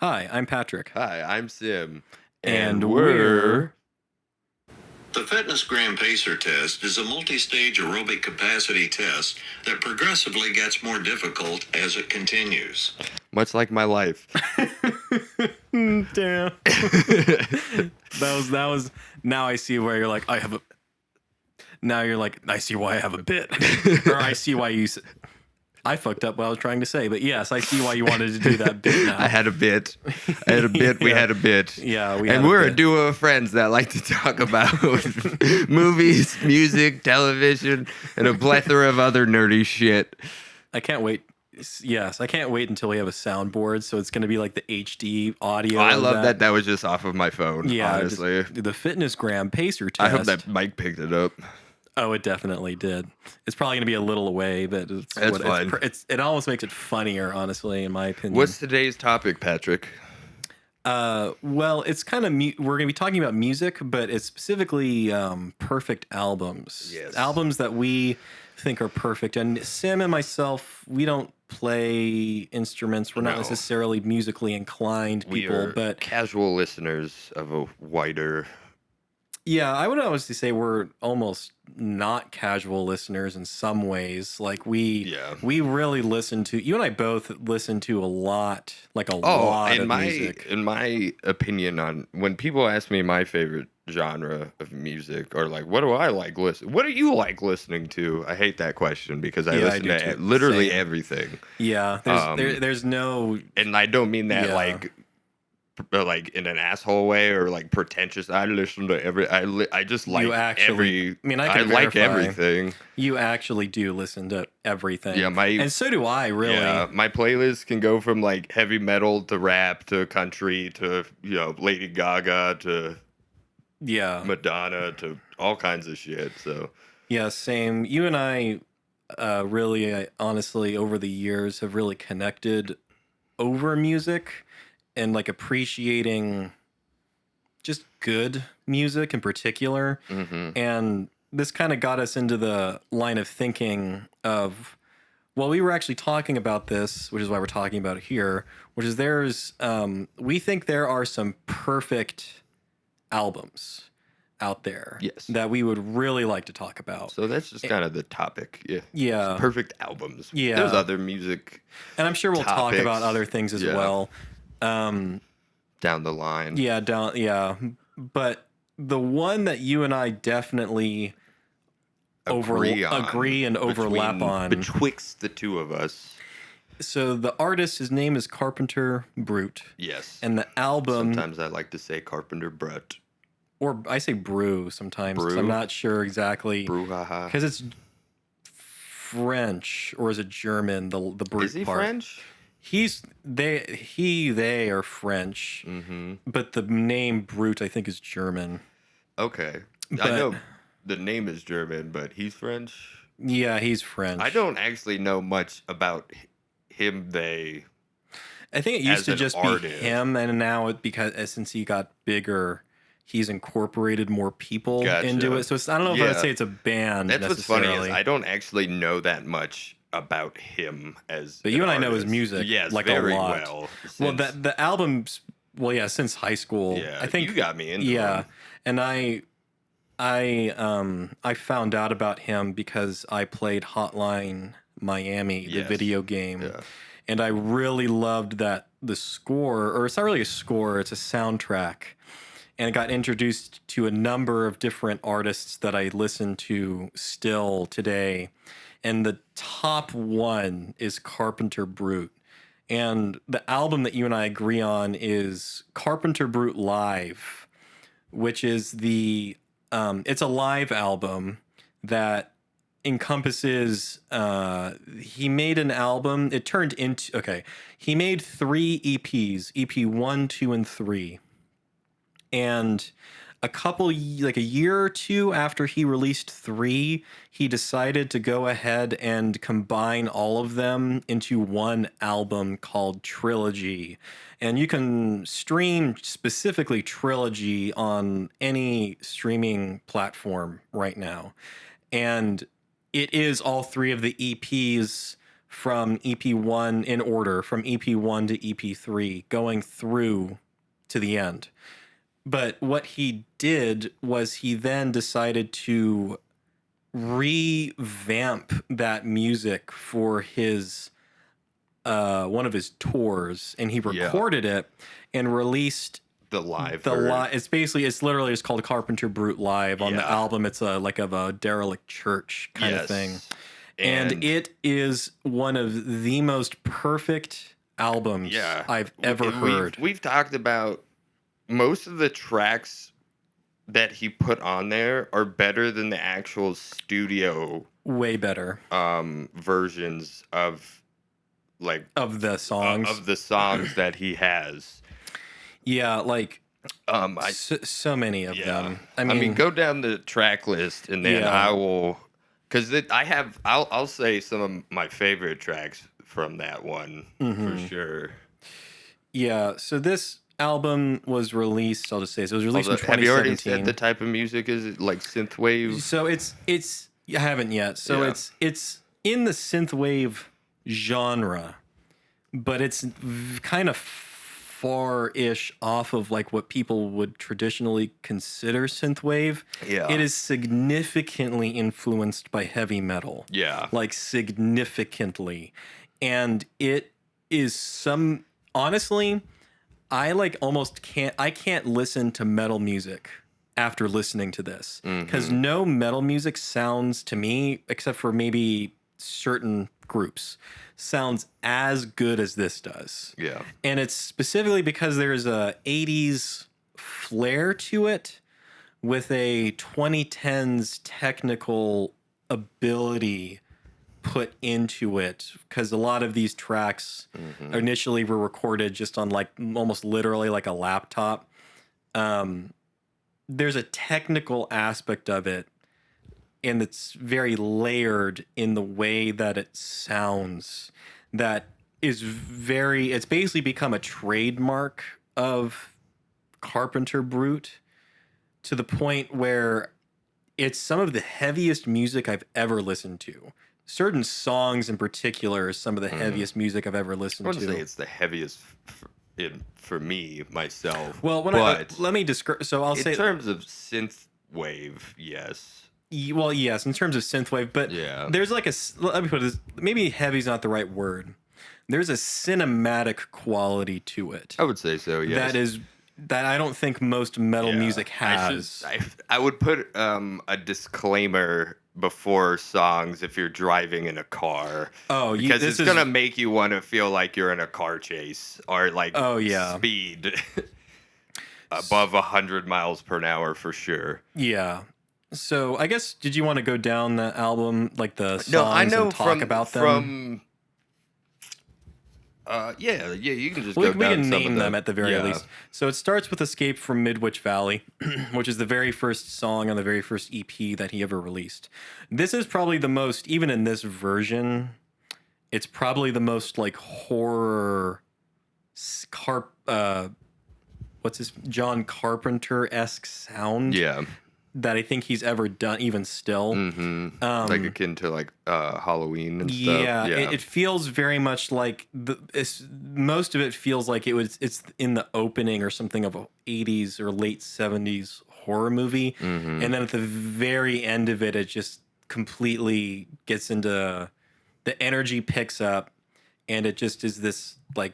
Hi, I'm Patrick. Hi, I'm Sim. And we're... The Fitness Gram Pacer test is a multi-stage aerobic capacity test that progressively gets more difficult as it continues. Much like my life. Damn. That was. Now I see where you're like, I have a. Now you're like, I see why I have a bit, or I see why you. I fucked up what I was trying to say, but yes, I see why you wanted to do that bit now. I had a bit. We had a bit. Yeah, and we're a duo of friends that like to talk about movies, music, television, and a plethora of other nerdy shit. I can't wait. Yes, I can't wait until we have a soundboard, so it's going to be like the HD audio. I love that. That was just off of my phone, honestly. The Fitness Gram Pacer test. I hope that mic picked it up. Oh, it definitely did. It's probably going to be a little away, but That's fine. It almost makes it funnier, honestly, in my opinion. What's today's topic, Patrick? Well, it's kind of we're going to be talking about music, but it's specifically perfect albums. Yes. Albums that we think are perfect. And Sim and myself, we don't play instruments. We're not necessarily musically inclined people, but casual listeners of a wider... Yeah, I would always say we're almost not casual listeners in some ways. Like we really listen to, you and I both listen to a lot of music. In my opinion, on when people ask me my favorite genre of music, or like, what do I like listening? What do you like listening to? I hate that question because I listen to literally everything. Yeah, there's no, and I don't mean that like in an asshole way or like pretentious. I listen to every. I just like every. I mean, I like everything. You actually do listen to everything. Yeah, and so do I. Really. Yeah, my playlist can go from like heavy metal to rap to country to Lady Gaga to Madonna to all kinds of shit. So yeah, same. You and I, really, honestly, over the years have really connected over music. And like appreciating just good music in particular. Mm-hmm. And this kind of got us into the line of thinking of, well, we were actually talking about this, which is why we're talking about it here, which is we think there are some perfect albums out there that we would really like to talk about. So that's just kind of the topic. Yeah. Perfect albums. Yeah. There's other music. And I'm sure we'll talk about other things as well. Down the line. But the one that you and I definitely agree and overlap on betwixt the two of us. So the artist, his name is Carpenter Brut. Yes. And the album, sometimes I like to say Carpenter Brut. Or I say Brew sometimes. Brew? I'm not sure exactly. Brouhaha. Because it's French, or is it German, the Brut part? Is he French? They are French, but the name Brut I think is German. Okay, I know the name is German, but he's French. Yeah, he's French. I don't actually know much about him. I think it used to just be him, and now because since he got bigger, he's incorporated more people into it. So I don't know if I'd say it's a band. That's what's funny is I don't actually know that much about him but you and I know his music like very a lot. Well, the albums, since high school. Yeah, I think you got me into him. And I found out about him because I played Hotline Miami, the video game, and I really loved the score, or it's not really a score, it's a soundtrack, and got introduced to a number of different artists that I listen to still today. And the top one is Carpenter Brut. And the album that you and I agree on is Carpenter Brut Live, which is it's a live album that encompasses, he made an album, he made 3 EPs, EP 1, 2, and 3. And a year or two after he released 3, he decided to go ahead and combine all of them into one album called Trilogy. And you can stream specifically Trilogy on any streaming platform right now. And it is all 3 of the EPs from EP1 in order, from EP1 to EP3, going through to the end. But what he did was he then decided to revamp that music for his one of his tours, and he recorded it and released the live. It's literally just called Carpenter Brut Live on the album. It's like of a derelict church kind of thing. And it is one of the most perfect albums I've ever heard. We've talked about most of the tracks that he put on there are better than the actual studio. Way better. Versions of the songs. Of the songs that he has. Yeah, like so many of them. I mean, go down the track list and then I will, because I'll say some of my favorite tracks from that one for sure. Yeah, so this album was released, I'll just say, so it was released in 2017. Have you already said the type of music? Is it like synthwave? So it's I haven't yet. So it's in the synthwave genre, but it's kind of far-ish off of like what people would traditionally consider synthwave. Yeah. It is significantly influenced by heavy metal. Yeah. Like significantly. And it is honestly, I can't listen to metal music after listening to this, because no metal music sounds to me, except for maybe certain groups, sounds as good as this does. Yeah. And it's specifically because there's a 80s flair to it with a 2010s technical ability put into it, because a lot of these tracks initially were recorded just on like almost literally like a laptop. There's a technical aspect of it, and it's very layered in the way that it sounds, that is it's basically become a trademark of Carpenter Brut, to the point where it's some of the heaviest music I've ever listened to. Certain songs in particular are some of the heaviest music I've ever listened to. I wouldn't say it's the heaviest for me, myself. Well, let me describe. So I'll say, in terms of synth wave, yes. Well, yes, in terms of synthwave, but there's like let me put this, maybe heavy's not the right word. There's a cinematic quality to it. I would say so, yes. That I don't think most metal music has. I would put a disclaimer before songs if you're driving in a car. Oh, because it's going to make you want to feel like you're in a car chase or like speed above 100 miles per hour for sure. Yeah. So I guess, did you want to go down the album, like the songs, and talk about them? You can just we can name them at the very least. So it starts with Escape from Midwich Valley, which is the very first song on the very first EP that he ever released. This is probably the most, even in this version, it's probably the most like horror John Carpenter-esque sound that I think he's ever done, even still. Like akin to like Halloween and stuff. Yeah. It feels very much like most of it feels like it's in the opening or something of a 80s or late 70s horror movie, and then at the very end of it, it just completely gets into, the energy picks up, and it just is this like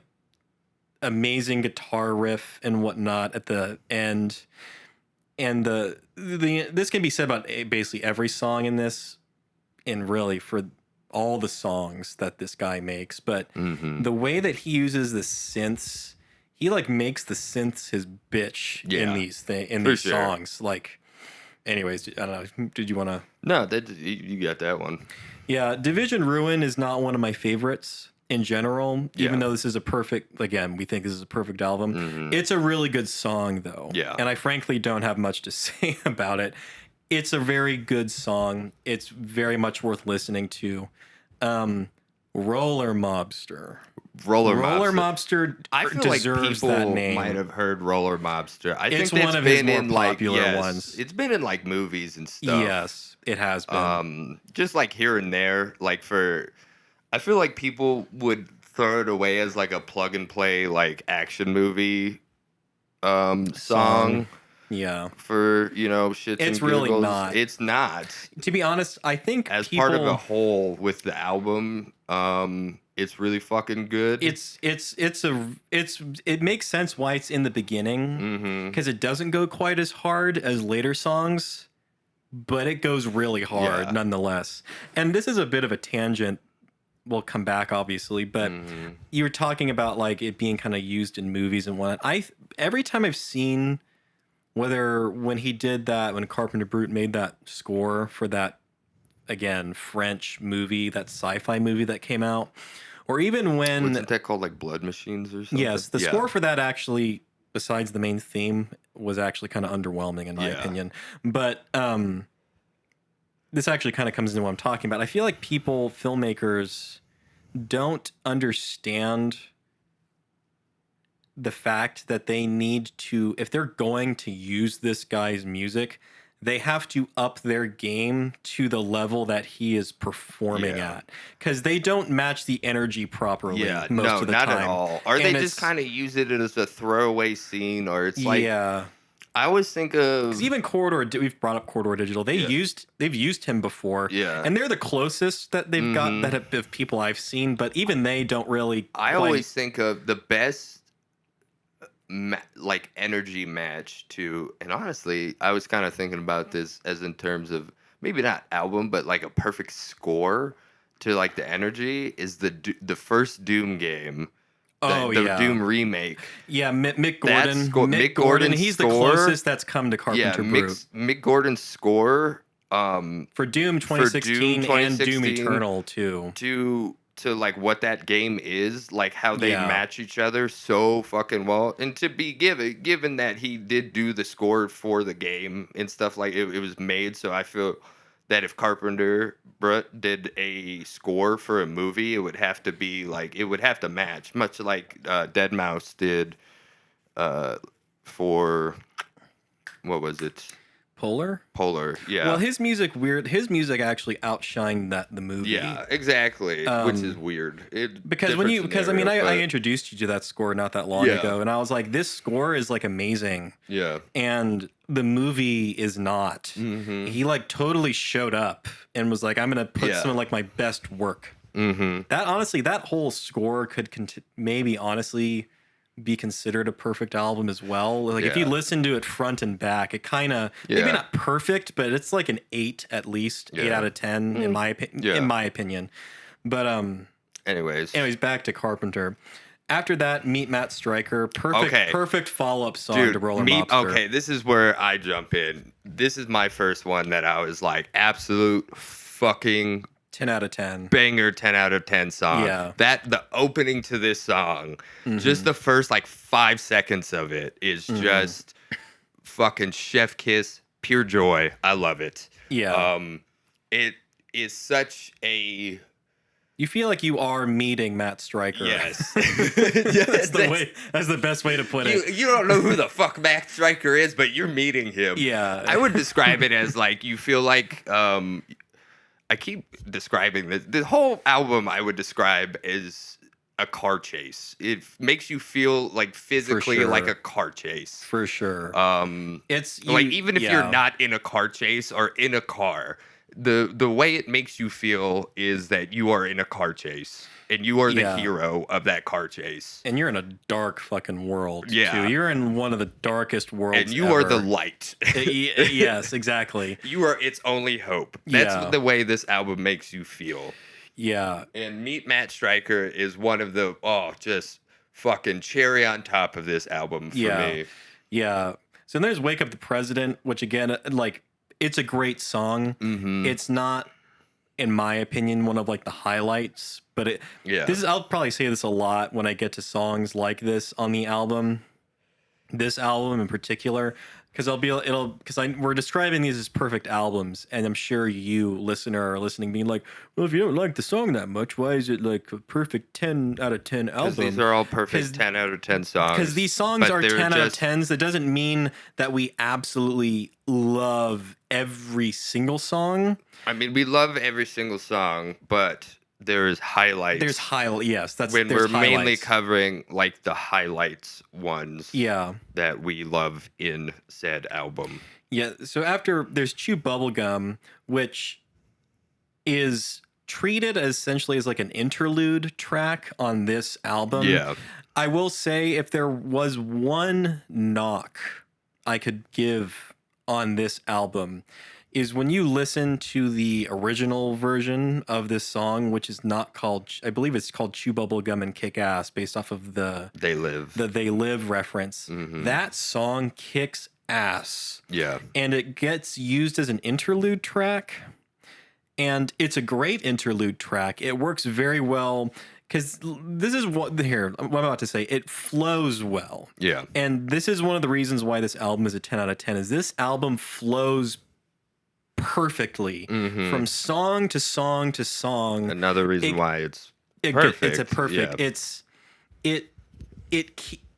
amazing guitar riff and whatnot at the end. And this can be said about basically every song in this, and really for all the songs that this guy makes. But the way that he uses the synths, he like makes the synths his bitch in these songs. Like, anyways, I don't know. Did you want to? No, you got that one. Yeah, Division Ruin is not one of my favorites in general, even though this is again, we think this is a perfect album. It's a really good song, though. Yeah. And I frankly don't have much to say about it. It's a very good song. It's very much worth listening to. Roller Mobster. Roller Mobster. I feel deserves like people that name. might have heard Roller Mobster. I it's think one of his more popular ones. It's been in like movies and stuff. Yes, it has been. Just like here and there, like for I feel like people would throw it away as like a plug and play like action movie song. Yeah. For, shits It's and really giggles. not. It's not. To be honest, I think as part of a whole with the album, it's really fucking good. It makes sense why it's in the beginning, because it doesn't go quite as hard as later songs, but it goes really hard nonetheless. And this is a bit of a tangent. We'll come back obviously, but you were talking about like it being kind of used in movies and whatnot. Every time I've seen, whether when he did that, when Carpenter Brut made that score for that, again, French movie, that sci-fi movie that came out, or even when... Wasn't that called like Blood Machines or something? Yes, the score for that actually, besides the main theme, was actually kind of underwhelming in my opinion. But this actually kind of comes into what I'm talking about. I feel like filmmakers don't understand the fact that they need to, if they're going to use this guy's music, they have to up their game to the level that he is performing at, because they don't match the energy properly most of the time. Not at all. Or they just kind of use it as a throwaway scene, or it's like... Yeah. I always think of... Because even Corridor, we've brought up Corridor Digital, they've used him before. Yeah. And they're the closest that they've got of people I've seen, but even they don't really... I always think of the best... like energy match to, and honestly I was kind of thinking about this as in terms of maybe not album but like a perfect score to like the energy is the first Doom game, the Doom remake. Mick Gordon. Mick Gordon, he's the closest that's come to Carpenter Brut. Mick Gordon's score for Doom 2016 and Doom Eternal too. To like what that game is, like how they match each other so fucking well, and to be given that he did do the score for the game and stuff, like it was made, so I feel that if Carpenter Brut did a score for a movie, it would have to be like, it would have to match, much like Deadmau5 did for, what was it? Polar, yeah. Well, his music actually outshined the movie. Yeah, exactly. Which is weird. I introduced you to that score not that long ago, and I was like, this score is like amazing. Yeah. And the movie is not. He like totally showed up and was like, I'm gonna put some of like my best work. That whole score could maybe honestly be considered a perfect album as well. Like if you listen to it front and back, it kind of maybe not perfect, but it's like an 8 at least, 8 out of 10 in my opinion. But anyways, back to Carpenter. After that, Meet Matt Stryker, perfect follow-up song to Roller Mobster. Okay, this is where I jump in. This is my first one that I was like, absolute fucking 10 out of 10. Banger 10 out of 10 song. Yeah. The opening to this song, just the first like 5 seconds of it is just fucking chef kiss, pure joy. I love it. Yeah. It is such a... You feel like you are meeting Matt Stryker. Yes. That's the best way to put it. You don't know who the fuck Matt Stryker is, but you're meeting him. Yeah. I would describe it as like, you feel like... I keep describing this. The whole album I would describe as a car chase. It makes you feel like physically like a car chase. For sure. It's like even if you're not in a car chase or in a car, the way it makes you feel is that you are in a car chase and you are the hero of that car chase. And you're in a dark fucking world. Yeah. Too. You're in one of the darkest worlds and you are the light. Yes, exactly. You are its only hope. That's the way this album makes you feel. Yeah. And Meet Matt Stryker is one of the, just fucking cherry on top of this album for me. Yeah. So then there's Wake Up the President, which again, like, it's a great song. It's not, in my opinion, one of like the highlights, but I'll probably say this a lot when I get to songs like this on the album. This album in particular, because we're describing these as perfect albums, and I'm sure you, listener, are listening, being like, well, if you don't like the song that much, why is it like a perfect 10 out of 10 album? Because these are all perfect 10 out of 10 songs. Because these songs are 10 out of 10s. That doesn't mean that we absolutely love every single song. I mean, we love every single song, but there's highlights. Yes, that's when we're highlights. Mainly covering like the highlights ones. Yeah. That we love in said album. Yeah. So after there's Chew Bubblegum, which is treated essentially as like an interlude track on this album. Yeah. I will say if there was one knock I could give on this album is when you listen to the original version of this song, which is not called, I believe it's called Chew Bubblegum and Kick Ass based off of the They Live reference. Mm-hmm. That song kicks ass. Yeah. And it gets used as an interlude track. And it's a great interlude track. It works very well because this is what I'm about to say. It flows well. Yeah. And this is one of the reasons why this album is a 10 out of 10 is this album flows perfectly from song to song to song. Another reason why it's perfect. It's a perfect. Yeah.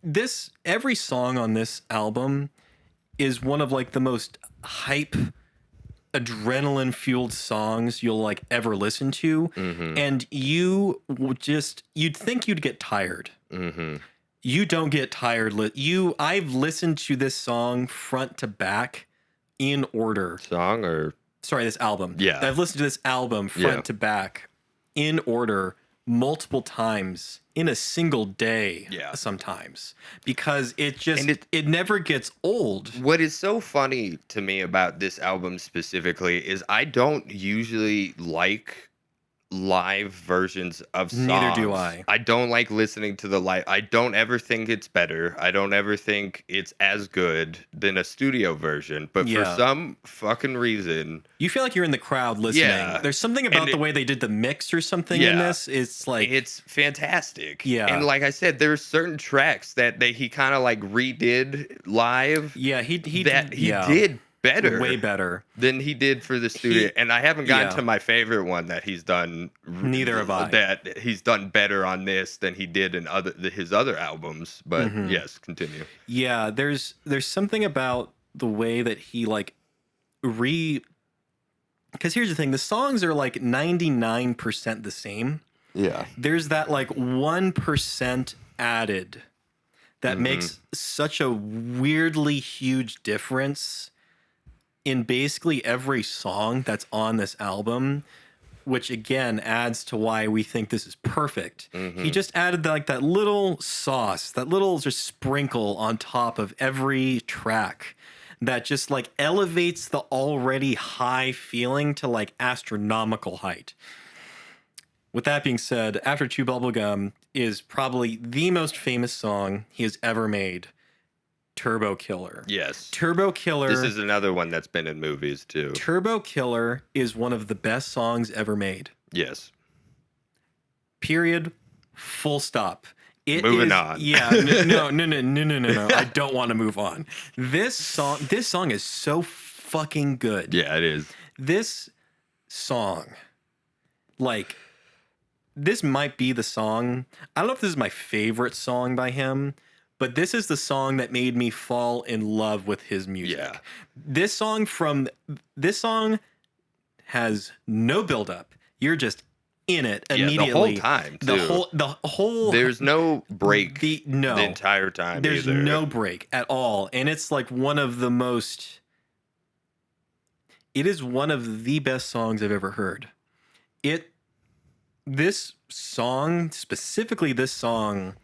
This every song on this album is one of like the most hype, adrenaline fueled songs you'll like ever listen to, and you'd think you'd get tired. You don't get tired. I've listened to this song front to back in order. This album. Yeah, I've listened to this album front to back in order multiple times in a single day. Yeah, sometimes because it never gets old. What is so funny to me about this album specifically is I don't usually like live versions of songs. Neither do I. I don't like listening to the live. I don't ever think it's better. I don't ever think it's as good than a studio version. But for some fucking reason, you feel like you're in the crowd listening. Yeah. There's something about the way they did the mix or something in this. It's like it's fantastic. Yeah. And like I said, there's certain tracks that he kind of like redid live. Yeah, he did better, way better than he did for the studio. And I haven't gotten to my favorite one that he's done. Neither have I. That he's done better on this than he did in his other albums. But yes, continue. Yeah, there's something about the way that he like because here's the thing, the songs are like 99% the same. Yeah. There's that like 1% added that makes such a weirdly huge difference in basically every song that's on this album, which again adds to why we think this is perfect. He just added like that little sauce, that little just sprinkle on top of every track that just like elevates the already high feeling to like astronomical height. With that being said, After Chew Bubblegum is probably the most famous song he has ever made. Turbo Killer. Yes. Turbo Killer. This is another one that's been in movies too. Turbo Killer is one of the best songs ever made. Yes. Period. Full stop. Moving on. Yeah. No. I don't want to move on. This song is so fucking good. Yeah, it is. This song, like, this might be the song. I don't know if this is my favorite song by him, but this is the song that made me fall in love with his music. Yeah. This song has no buildup. You're just in it immediately. The whole time, too. The whole. There's no break. The entire time. There's no break at all, and it's like one of the most. It is one of the best songs I've ever heard. This song, specifically this song,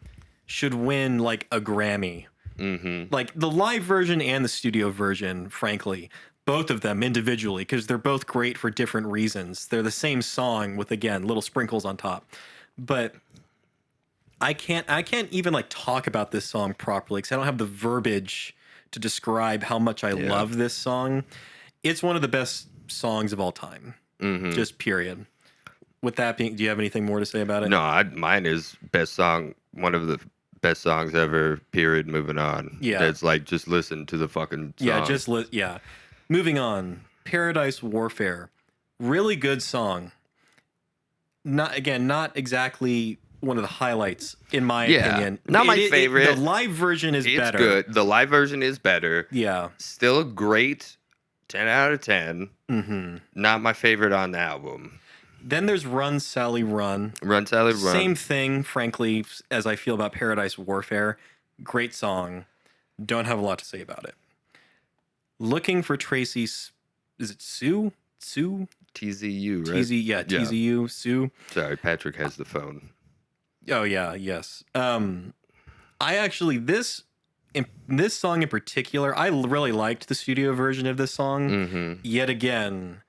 should win like a Grammy. Like the live version and the studio version, frankly, both of them individually, because they're both great for different reasons. They're the same song with, again, little sprinkles on top. But I can't even like talk about this song properly because I don't have the verbiage to describe how much I love this song. It's one of the best songs of all time. Just period. With that being, do you have anything more to say about it? No, mine is best song, one of the best songs ever, period, moving on. Yeah. It's like, just listen to the fucking song. Yeah, moving on. Paradise Warfare. Really good song. Not exactly one of the highlights, in my opinion. Not my favorite. The live version is better. It's good. The live version is better. Yeah. Still a great 10 out of 10. Not my favorite on the album. Then there's Run, Sally, Run. Run, Sally, Run. Same thing, frankly, as I feel about Paradise Warfare. Great song. Don't have a lot to say about it. Looking for Tracy, is it Sue? Sue? TZU, right? TZU, Sue. Sorry, Patrick has the phone. Oh, yeah, yes. I actually, this song in particular, I really liked the studio version of this song. Mm-hmm. Yet again,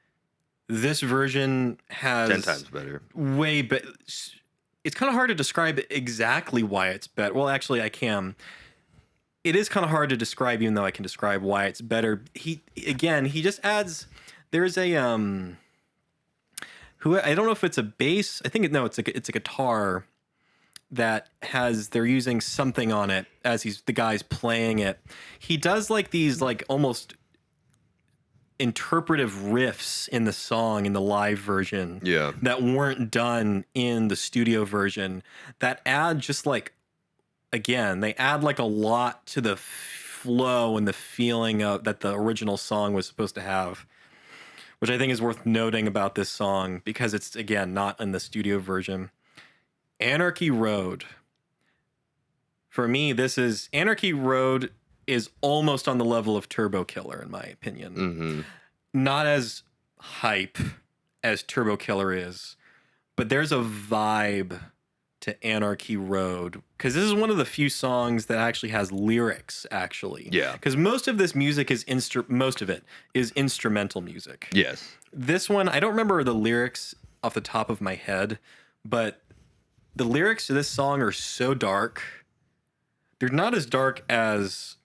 this version has 10 times better. Way better. It's kind of hard to describe exactly why it's better. Well, actually, I can. It is kind of hard to describe, even though I can describe why it's better. He just adds. There's a I don't know if it's a bass. I think it's a guitar that they're using something on it as the guy's playing it. He does like these like almost interpretive riffs in the song in the live version that weren't done in the studio version that add just like, again, they add like a lot to the flow and the feeling of that the original song was supposed to have, which I think is worth noting about this song because it's, again, not in the studio version. Anarchy Road. For me, Anarchy Road is almost on the level of Turbo Killer, in my opinion. Mm-hmm. Not as hype as Turbo Killer is, but there's a vibe to Anarchy Road because this is one of the few songs that actually has lyrics. Actually, because most of this music is instrumental music. Yes, this one I don't remember the lyrics off the top of my head, but the lyrics to this song are so dark. They're not as dark as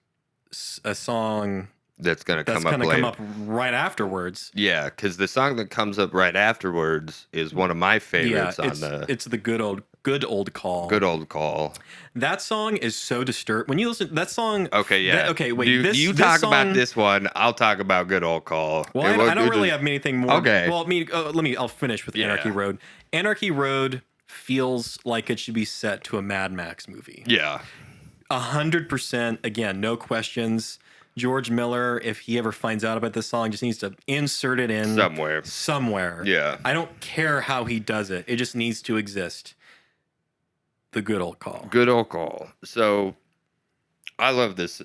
a song that's going to come up right afterwards. Yeah, because the song that comes up right afterwards is one of my favorites. It's the good old call. Good old call. That song is so disturbed. When you listen to that song. Okay, yeah. Wait. You talk about this one. I'll talk about good old call. Well, I don't really have anything more. Okay. Well, I'll finish with Anarchy Road. Anarchy Road feels like it should be set to a Mad Max movie. Yeah. 100%. Again, no questions. George Miller, if he ever finds out about this song, just needs to insert it in somewhere. Yeah. I don't care how he does it. It just needs to exist. The good old call. Good old call. So I love this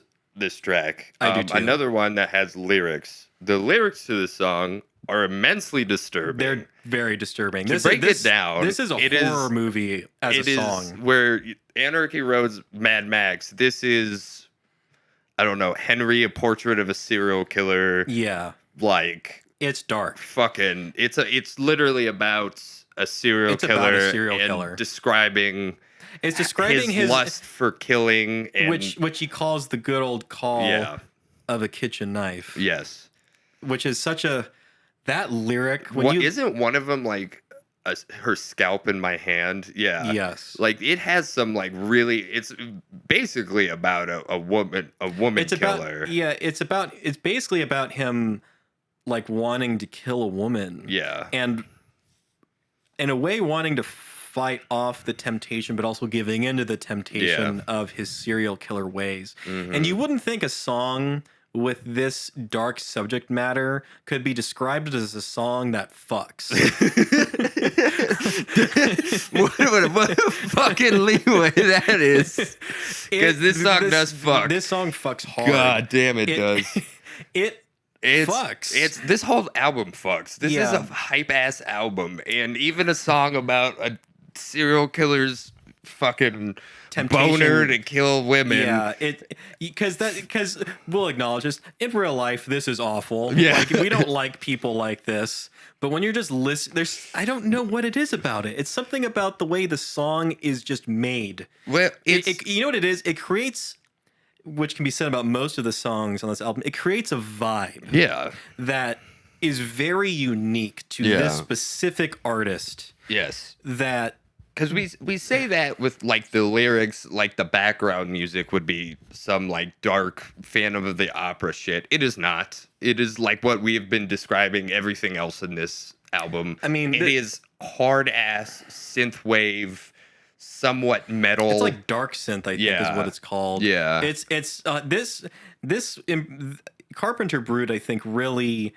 track. I do too. Another one that has lyrics. The lyrics to this song are immensely disturbing. They're very disturbing. To break it down, this is a horror movie as a song. Where Anarchy Road's Mad Max. This is, I don't know, Henry, a portrait of a serial killer. Yeah. Like, it's dark. Fucking, it's literally about a serial killer. Describing his lust for killing, and which he calls the good old call of a kitchen knife. Yes. Which is such that lyric. Isn't one of them like her scalp in my hand? Yeah. Yes. Like it has some like really. It's basically about a woman killer. It's basically about him like wanting to kill a woman. Yeah. And in a way wanting to fight off the temptation, but also giving into the temptation of his serial killer ways. Mm-hmm. And you wouldn't think a song with this dark subject matter could be described as a song that fucks. what a fucking leeway that is. Because this song does fuck. This song fucks hard. God damn it does. It fucks. This whole album fucks. This is a hype ass album, and even a song about a serial killer's fucking temptation. Boner to kill women. Yeah, because we'll acknowledge this. In real life, this is awful. Yeah, like, we don't like people like this. But when you're just listening, I don't know what it is about it. It's something about the way the song is just made. Well, you know what it is? It creates, which can be said about most of the songs on this album, it creates a vibe. Yeah. That is very unique to this specific artist. Yes. That. Because we say that with like the lyrics, like the background music would be some like dark Phantom of the Opera shit. It is not. It is like what we have been describing everything else in this album. I mean, it is hard ass synthwave, somewhat metal. It's like dark synth, I think, is what it's called. Yeah. It's this Carpenter Brut, I think, really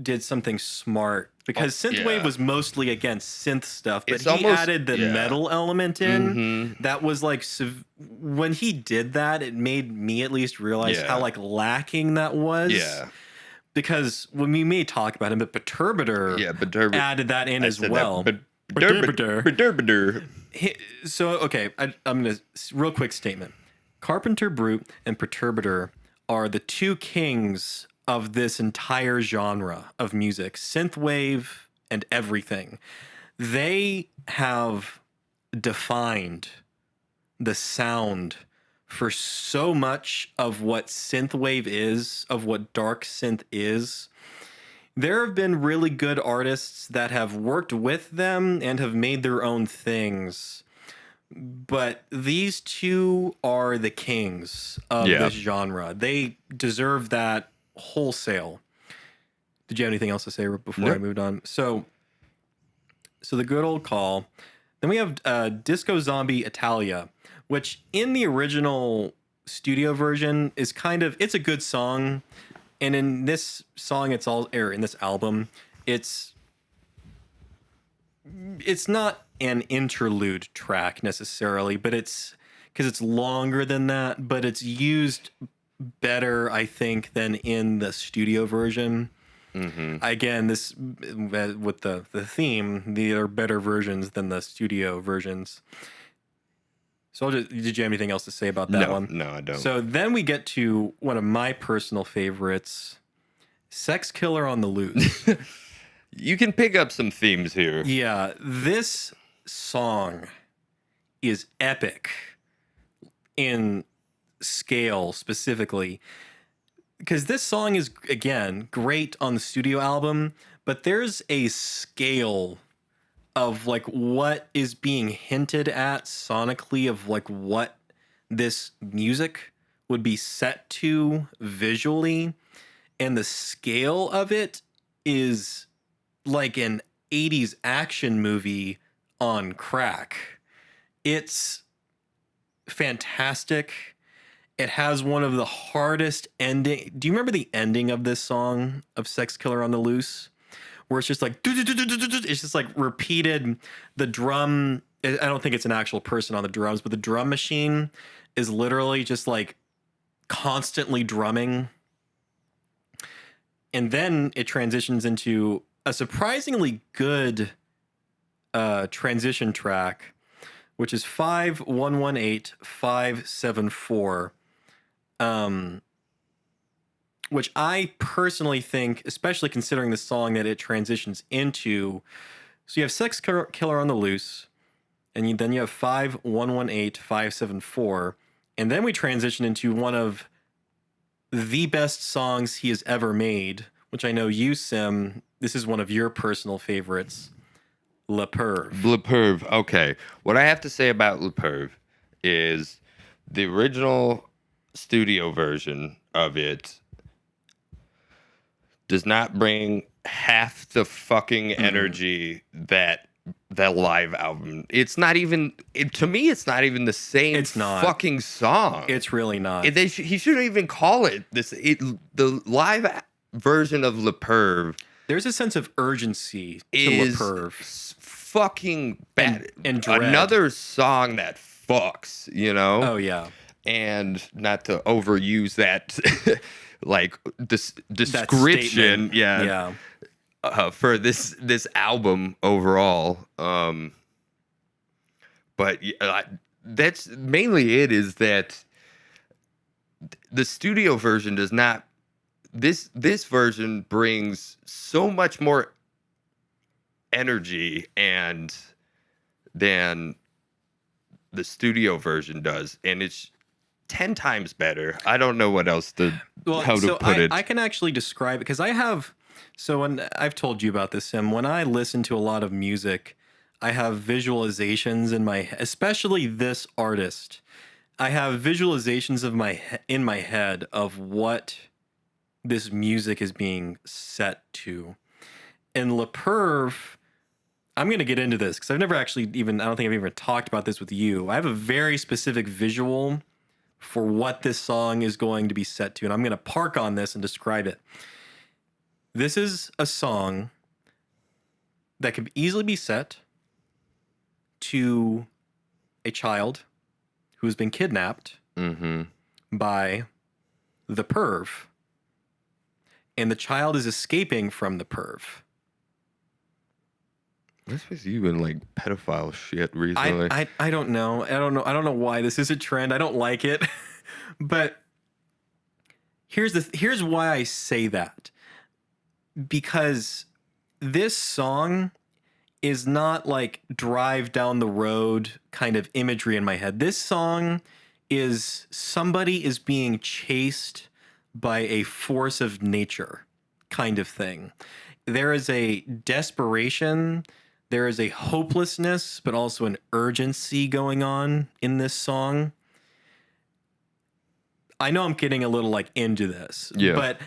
did something smart because synthwave was mostly against synth stuff, but It's he almost- added the yeah. metal element in. Mm-hmm. That was like when he did that, it made me at least realize Yeah. how like lacking that was. Yeah. Because when we may talk about him, but Perturbator added that in as well. Perturbator. So, okay, I'm going to, real quick statement. Carpenter Brut and Perturbator are the two kings of this entire genre of music, synthwave and everything. They have defined the sound for so much of what synthwave is, of what dark synth is. There have been really good artists that have worked with them and have made their own things. But these two are the kings of this genre. They deserve that wholesale. Did you have anything else to say before I moved on? So the good old call. Then we have Disco Zombie Italia, which in the original studio version is it's a good song. And in this song, in this album, it's not an interlude track necessarily, but it's because it's longer than that, but it's used better, I think, than in the studio version. Mm-hmm. Again, this with the theme, there are better versions than the studio versions. So did you have anything else to say about that one? No, I don't. So then we get to one of my personal favorites, Sex Killer on the Loose. You can pick up some themes here. Yeah, this song is epic in scale specifically. Because this song is, again, great on the studio album, but there's a scale of like what is being hinted at sonically of like what this music would be set to visually, and the scale of it is like an 80s action movie on crack. It's fantastic. It has one of the hardest ending. Do you remember the ending of this song of Sex Killer on the Loose? Where it's just like, it's just like repeated. The drum, I don't think it's an actual person on the drums, but the drum machine is literally just like constantly drumming. And then it transitions into a surprisingly good transition track, which is 5118574. Which I personally think, especially considering the song that it transitions into. So you have Sex Killer on the Loose, and then you have 5118574, and then we transition into one of the best songs he has ever made, which I know you, Sim, this is one of your personal favorites, Le Perv. Le Perv, okay. What I have to say about Le Perv is the original studio version of it does not bring half the fucking energy that live album. It's not even, to me, it's not even the same fucking song. It's really not. He shouldn't even call it this. The live version of Le Perv. There's a sense of urgency to Le Perv. Fucking bad. And dread. Another song that fucks, you know? Oh, yeah. And not to overuse that, like, description. Yeah. For this album overall. But that's mainly it, is that the studio version does not. This version brings so much more energy than the studio version does, and it's 10 times better. I don't know what else to put it. I can actually describe it because I have. So when I've told you about this, Sim, when I listen to a lot of music, I have visualizations in my, especially this artist. I have visualizations of in my head of what this music is being set to. And Le Perv, I'm going to get into this because I've never actually I don't think I've even talked about this with you. I have a very specific visual for what this song is going to be set to, and I'm going to park on this and describe it. This is a song that could easily be set to a child who has been kidnapped by the perv, and the child is escaping from the perv. What's with you and like pedophile shit recently? I don't know. I don't know why this is a trend. I don't like it. But here's why I say that. Because this song is not like drive down the road kind of imagery in my head. This song is somebody is being chased by a force of nature kind of thing. There is a desperation, there is a hopelessness, but also an urgency going on in this song. I know I'm getting a little like into this, but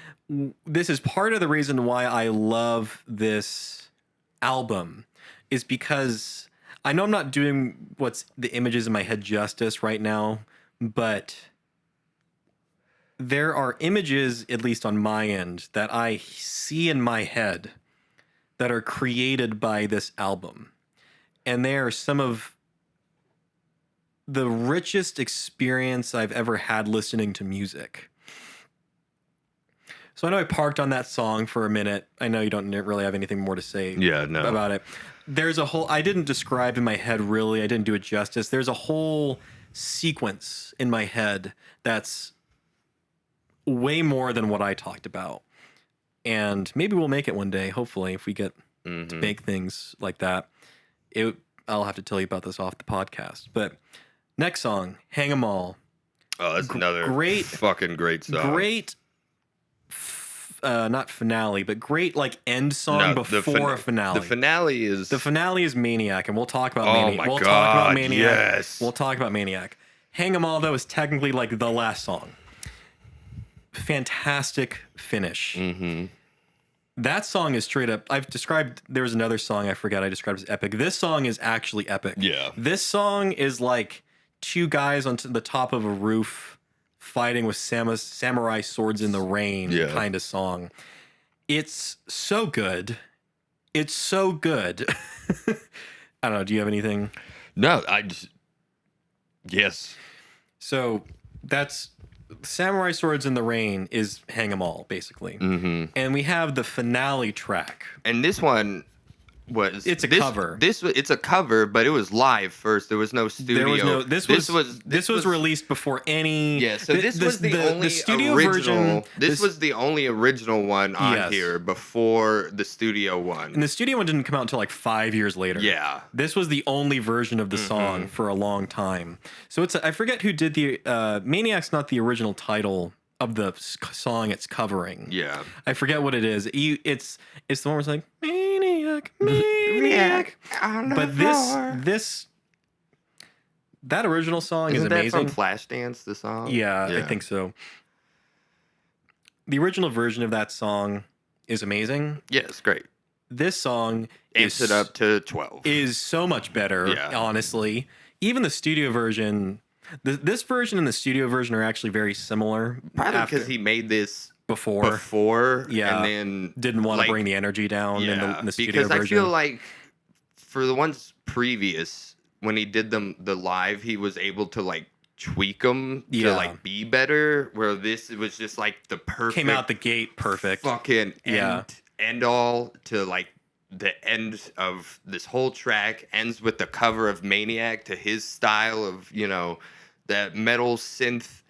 this is part of the reason why I love this album, is because I know I'm not doing what's the images in my head justice right now, but there are images, at least on my end, that I see in my head that are created by this album. And they are some of the richest experience I've ever had listening to music. So I know I parked on that song for a minute. I know you don't really have anything more to say about it. There's a whole, I didn't describe in my head really, I didn't do it justice. There's a whole sequence in my head that's way more than what I talked about. And maybe we'll make it one day, hopefully, if we get to make things like that. I'll have to tell you about this off the podcast. But next song, Hang 'Em All. Oh, that's another fucking great song. Great, not finale, but great like end song before a finale. The finale is Maniac, and we'll talk about Maniac. Talk about Maniac. Yes. We'll talk about Maniac. Hang 'Em All, though, is technically like the last song. Fantastic finish. That song is straight up. I've described. There was another song I forgot I described as epic. This song is actually epic. Yeah. This song is like two guys on the top of a roof fighting with samurai swords in the rain kind of song. It's so good. It's so good. I don't know. Do you have anything? No, yes. So that's Samurai Swords in the Rain is Hang 'Em All, basically. And we have the finale track. And this one was... It's a cover. It's a cover, but it was live first. There was no studio. This was released before any... Yeah, so this was the only studio original... This was the only original one on here before the studio one. And the studio one didn't come out until like 5 years later. Yeah. This was the only version of the song for a long time. So I forget who did the... Maniac's not the original title of the song it's covering. Yeah. I forget what it is. It's the one where it's like... Maniac. But that original song is amazing. Isn't that from Flashdance, the song? Yeah, I think so. The original version of that song is amazing. Yeah, it's great. This song amps it up to 12. Is so much better, honestly. Even the studio version, this version and the studio version are actually very similar. Probably because he made this before, and then didn't want to bring the energy down in the studio version. Because I feel like for the ones previous, when he did the live, he was able to like tweak them to like be better. Where this was just like the perfect, came out the gate perfect, fucking end all to like the end of this whole track ends with the cover of Maniac to his style of that metal synth.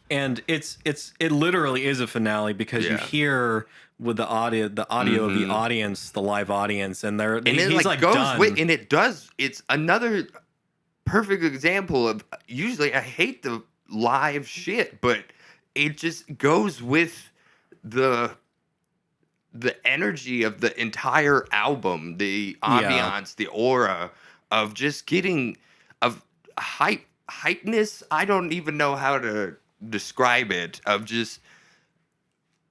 And it literally is a finale because you hear with the audio of the audience, the live audience, and he's like goes done. And it does. It's another perfect example of usually I hate the live shit, but it just goes with the energy of the entire album, the ambiance, the aura of just getting of hypeness. I don't even know how to describe it, of just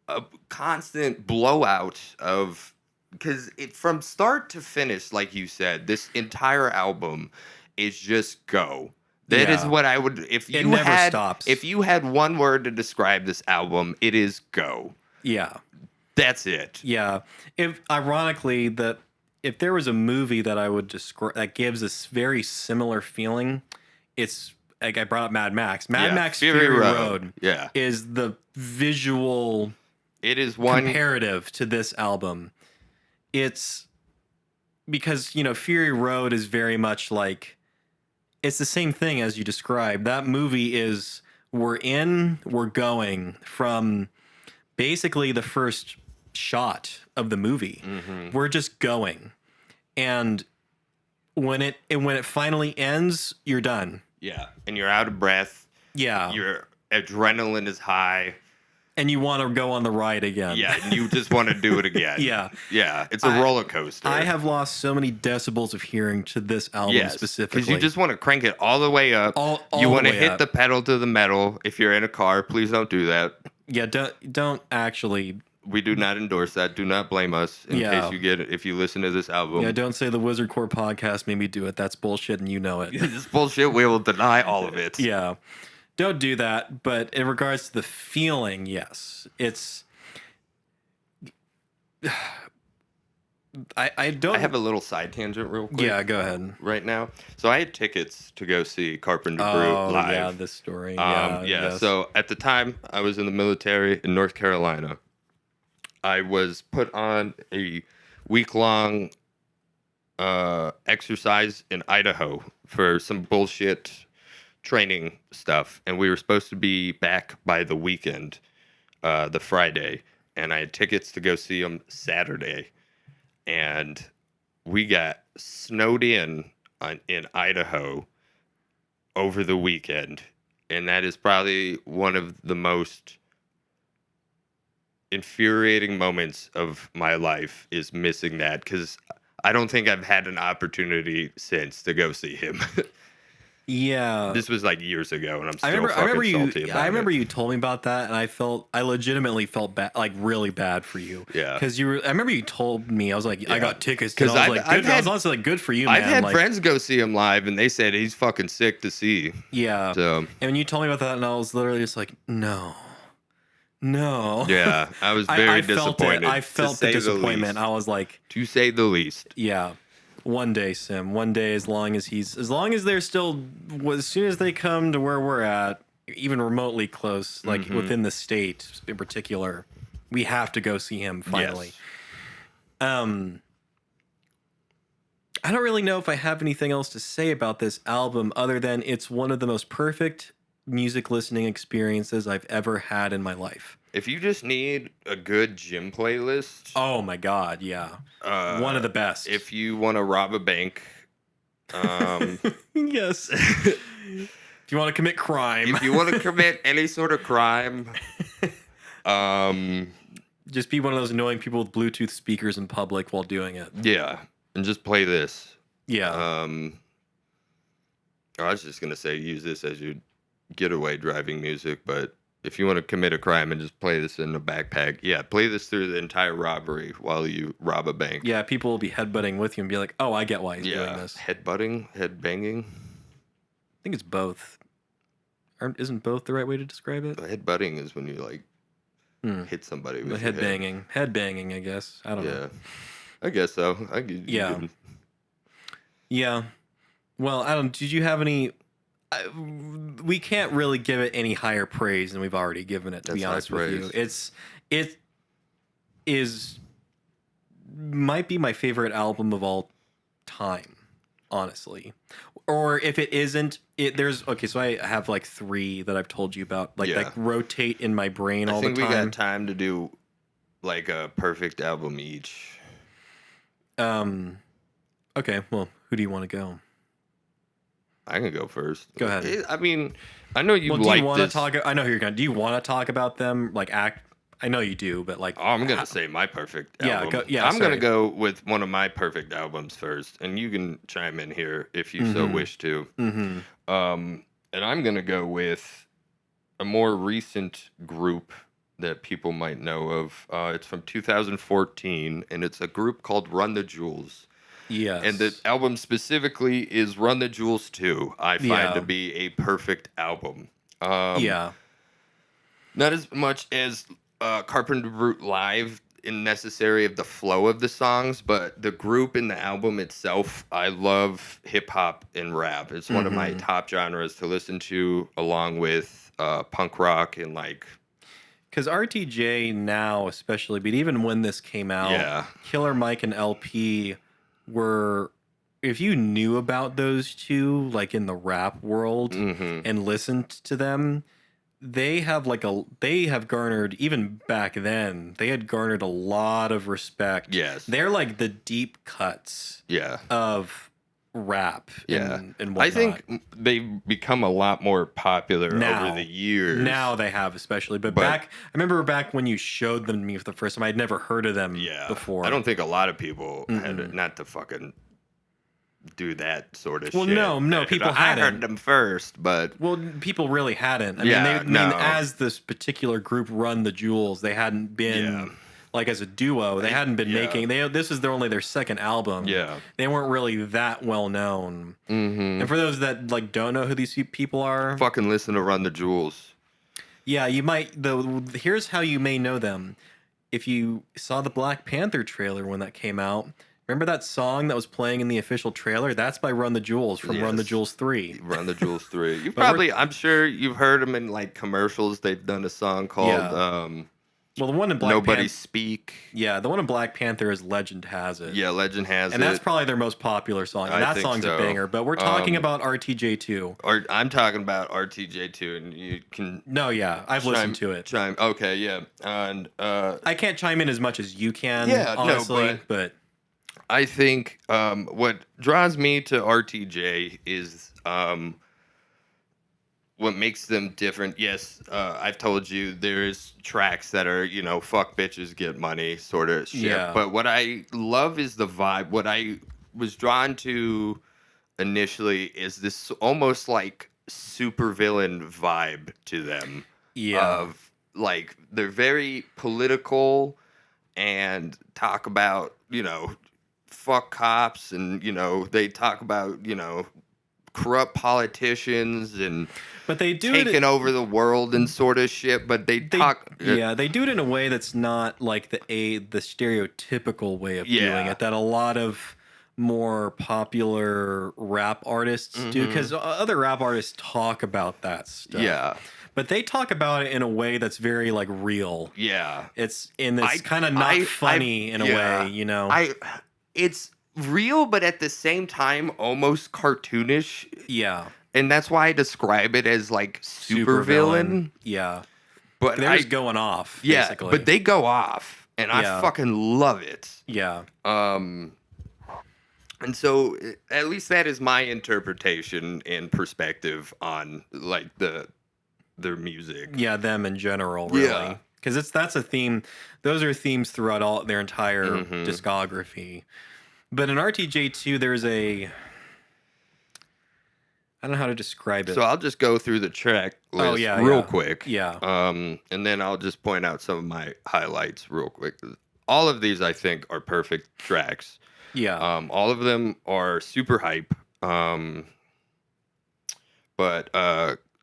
a constant blowout of, because it from start to finish, like you said, this entire album is just go. That is what I would, if you had one word to describe this album, it is go. Yeah. That's it. Yeah. Ironically, if there was a movie that I would describe that gives this very similar feeling, it's like I brought up Mad Max. Mad Max Fury Road is the visual. It is one comparative to this album. It's because Fury Road is very much like it's the same thing as you described. That movie is we're going from basically the first shot of the movie. Mm-hmm. We're just going, and when it finally ends, you're done. Yeah, and you're out of breath. Yeah, your adrenaline is high, and you want to go on the ride again. Yeah, and you just want to do it again. Yeah, it's a roller coaster. I have lost so many decibels of hearing to this album specifically because you just want to crank it all the way up. You want to hit the pedal to the metal. If you're in a car, please don't do that. Yeah, don't actually. We do not endorse that. Do not blame us in case if you listen to this album. Yeah, don't say the Wizard Core podcast made me do it. That's bullshit, and you know it. This bullshit. We will deny all of it. Yeah, don't do that. But in regards to the feeling, yes, it's. I don't. I have a little side tangent, real quick. Yeah, go ahead. Right now, so I had tickets to go see Carpenter Brut live. Yeah, this story. So at the time, I was in the military in North Carolina. I was put on a week-long exercise in Idaho for some bullshit training stuff, and we were supposed to be back by the weekend, the Friday, and I had tickets to go see them Saturday, and we got snowed in Idaho over the weekend, and that is probably one of the most infuriating moments of my life is missing that, because I don't think I've had an opportunity since to go see him. Yeah, this was like years ago, and I'm still salty about it. I remember you told me about that, and I legitimately felt bad, like really bad for you. Yeah, because I remember you told me, I was like, I got tickets, because I was honestly like, good for you, man. I've had friends go see him live, and they said he's fucking sick to see. Yeah. So, and when you told me about that, and I was literally just like, no. Yeah, I was very disappointed. I felt the disappointment. I was like, to say the least. Yeah. One day, Sim. One day, as long as they're still, as soon as they come to where we're at, even remotely close, like within the state in particular, we have to go see him finally. Yes. I don't really know if I have anything else to say about this album other than it's one of the most perfect music listening experiences I've ever had in my life. If you just need a good gym playlist, oh my god, yeah, one of the best. If you want to rob a bank, yes. If you want to commit crime, if you want to commit any sort of crime, just be one of those annoying people with Bluetooth speakers in public while doing it. Yeah, and just play this. Yeah. I was just gonna say use this as your getaway driving music, but if you want to commit a crime and just play this in a backpack, play this through the entire robbery while you rob a bank. Yeah, people will be headbutting with you and be like, oh, I get why he's doing this. Headbutting? Headbanging? I think it's both. Isn't both the right way to describe it? Headbutting is when you hit somebody with head banging. Headbanging, I guess. I don't know. I guess so. Yeah. Well, did you have any... we can't really give it any higher praise than we've already given it, to be honest with you. It might be my favorite album of all time, honestly. Or if it isn't, so I have like 3 that I've told you about, like rotate in my brain all the time. I think we got time to do like a perfect album each. Okay, well, who do you want to go? I can go first. Go ahead. I mean, I know you like this. I know who you're going to. Do you want to talk about them? I know you do, but like... Oh, I'm going to say my perfect album. I'm going to go with one of my perfect albums first, and you can chime in here if you so wish to. Mm-hmm. And I'm going to go with a more recent group that people might know of. It's from 2014, and it's a group called Run the Jewels. Yes. And the album specifically is Run the Jewels 2. I find to be a perfect album. Not as much as Carpenter Brut Live necessary of the flow of the songs, but the group and the album itself, I love hip hop and rap. It's one of my top genres to listen to, along with punk rock and like. Because RTJ now, especially, but even when this came out, Killer Mike and LP were, if you knew about those two, like in the rap world, and listened to them, they have garnered, even back then, they had garnered a lot of respect. Yes. They're like the deep cuts of rap and whatnot. I think they've become a lot more popular over the years. Now they have, especially. But back, I remember back when you showed them to me for the first time, I'd never heard of them before. I don't think a lot of people had, not to fucking do that sort of shit. Well, no, people hadn't. I heard them first, but... Well, people really hadn't. I mean, as this particular group Run the Jewels, they hadn't been... Like as a duo, they hadn't been making. This is only their second album. Yeah, they weren't really that well known. And for those that like don't know who these people are, fucking listen to Run the Jewels. Yeah, you might. Here's how you may know them: if you saw the Black Panther trailer when that came out. Remember that song that was playing in the official trailer? That's by Run the Jewels from Run the Jewels 3. Run the Jewels 3. You probably, I'm sure you've heard them in like commercials. They've done a song called. Well, the one in Black Nobody Speak. Yeah, the one in Black Panther is Legend Has It. Yeah, Legend Has It. And that's probably their most popular song. And that song's a banger. But we're talking about RTJ2. I'm talking about RTJ2, and you can... No, yeah, I've listened to it. Okay, yeah. And I can't chime in as much as you can, honestly, but... I think what draws me to RTJ is... what makes them different, yes, I've told you there's tracks that are, fuck bitches get money sort of shit. Yeah. But what I love is the vibe. What I was drawn to initially is this almost like supervillain vibe to them. Yeah. Of like, they're very political and talk about, fuck cops and, they talk about, corrupt politicians and they do taking over the world and sort of shit, but they talk. Yeah, they do it in a way that's not like the stereotypical way of doing it that a lot of more popular rap artists do, because other rap artists talk about that stuff. Yeah. But they talk about it in a way that's very like real. Yeah. It's in this kind of not funny in a way, It's real, but at the same time, almost cartoonish. Yeah. And that's why I describe it as like super villain. Yeah. But they're just going off, basically. But they go off, and I fucking love it. Yeah. And so at least that is my interpretation and perspective on like their music. Yeah, them in general, really. Yeah. Because that's a theme. Those are themes throughout their entire discography. But in RTJ2, there's I don't know how to describe it. So I'll just go through the track list real quick. Yeah. And then I'll just point out some of my highlights real quick. All of these, I think, are perfect tracks. Yeah. All of them are super hype. But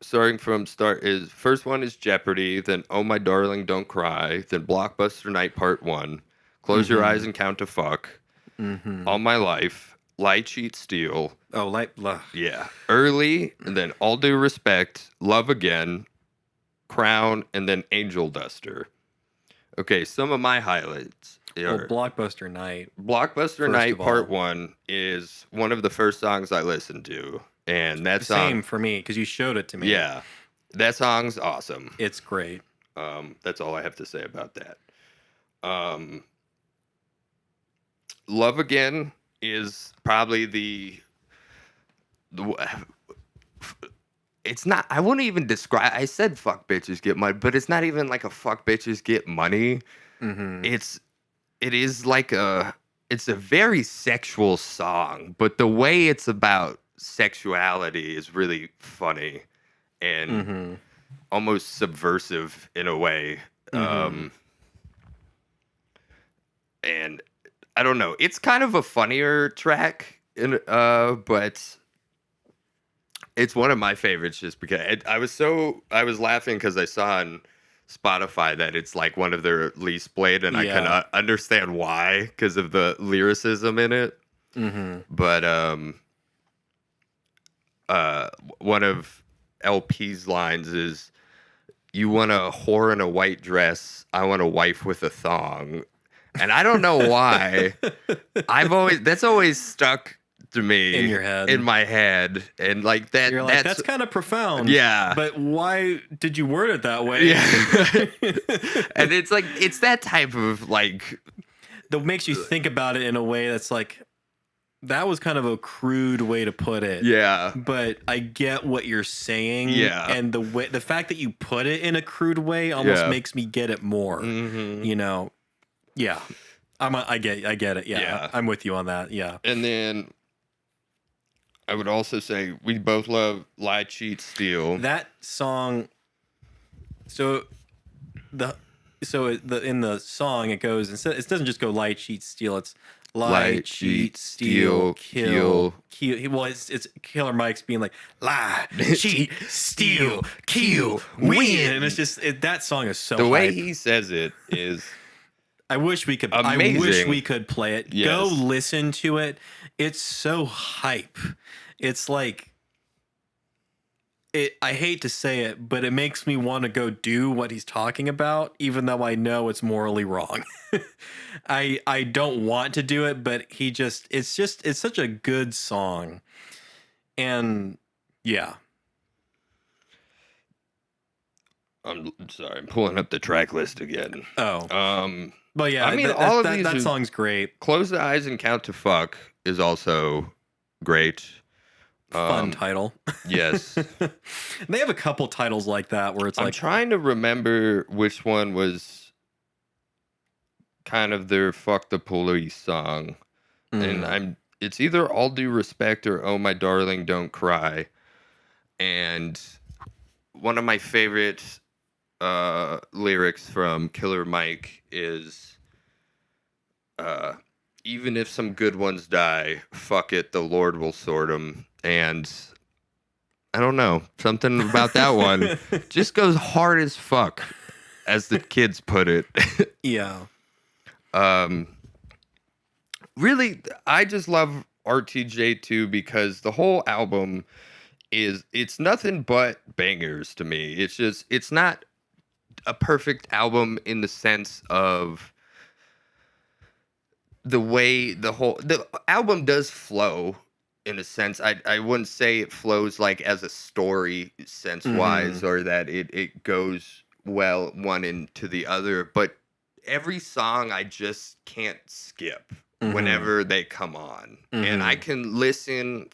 starting from first one is Jeopardy, then Oh My Darling Don't Cry, then Blockbuster Night Part 1, Close Your Eyes and Count to Fuck, All My Life, Lie, Cheat, Steal. Oh, yeah. Early, and then All Due Respect, Love Again, Crown, and then Angel Duster. Okay, some of my highlights. Blockbuster Night. Blockbuster Night Part 1 is one of the first songs I listened to. And that song... Same for me, because you showed it to me. Yeah. That song's awesome. It's great. That's all I have to say about that. Love Again is probably the it's not, I wouldn't even describe, I said fuck bitches get money, but it's not even like a fuck bitches get money. It is like it's a very sexual song, but the way it's about sexuality is really funny and almost subversive in a way. And I don't know, it's kind of a funnier track, but it's one of my favorites just because I was laughing because I saw on Spotify that it's like one of their least played, and I can understand why because of the lyricism in it. Mm-hmm. But one of LP's lines is, "You want a whore in a white dress, I want a wife with a thong." And I don't know why. That's always stuck to me in your head, in my head, and like that. You're like, that's kind of profound. Yeah. But why did you word it that way? Yeah. And it's like, it's that type of like that makes you think about it in a way that's like, that was kind of a crude way to put it. Yeah. But I get what you're saying. Yeah. And the fact that you put it in a crude way almost makes me get it more. Mm-hmm. You know. Yeah. I get it. Yeah. I'm with you on that. Yeah. And then I would also say we both love Lie, Cheat, Steal. That song. So in the song it goes, instead it doesn't just go lie, cheat, steal. It's lie, cheat, steal, kill. Well, it's Killer Mike's being like lie, cheat, steal, kill, win, and it's just that song is so. The way hype. he says it is. I wish we could. Amazing. I wish we could play it. Yes. Go listen to it. It's so hype. It's like. I hate to say it, but it makes me want to go do what he's talking about, even though I know it's morally wrong. I don't want to do it, but it's such a good song. And yeah. I'm sorry, I'm pulling up the track list again. Oh. But yeah, I mean, that song's great. Close the Eyes and Count to Fuck is also great. Fun title. Yes. They have a couple titles like that where I'm trying to remember which one was kind of their Fuck the Police song. And it's either All Due Respect or Oh My Darling Don't Cry. And one of my favorite lyrics from Killer Mike is even if some good ones die, fuck it, the Lord will sort them. And I don't know, something about that one just goes hard as fuck, as the kids put it. Yeah. Really, I just love RTJ too, because the whole album it's nothing but bangers to me. It's not a perfect album in the sense of the way the album does flow. In a sense, I wouldn't say it flows like as a story sense wise, or that it goes well one into the other, but every song I just can't skip whenever they come on. And I can listen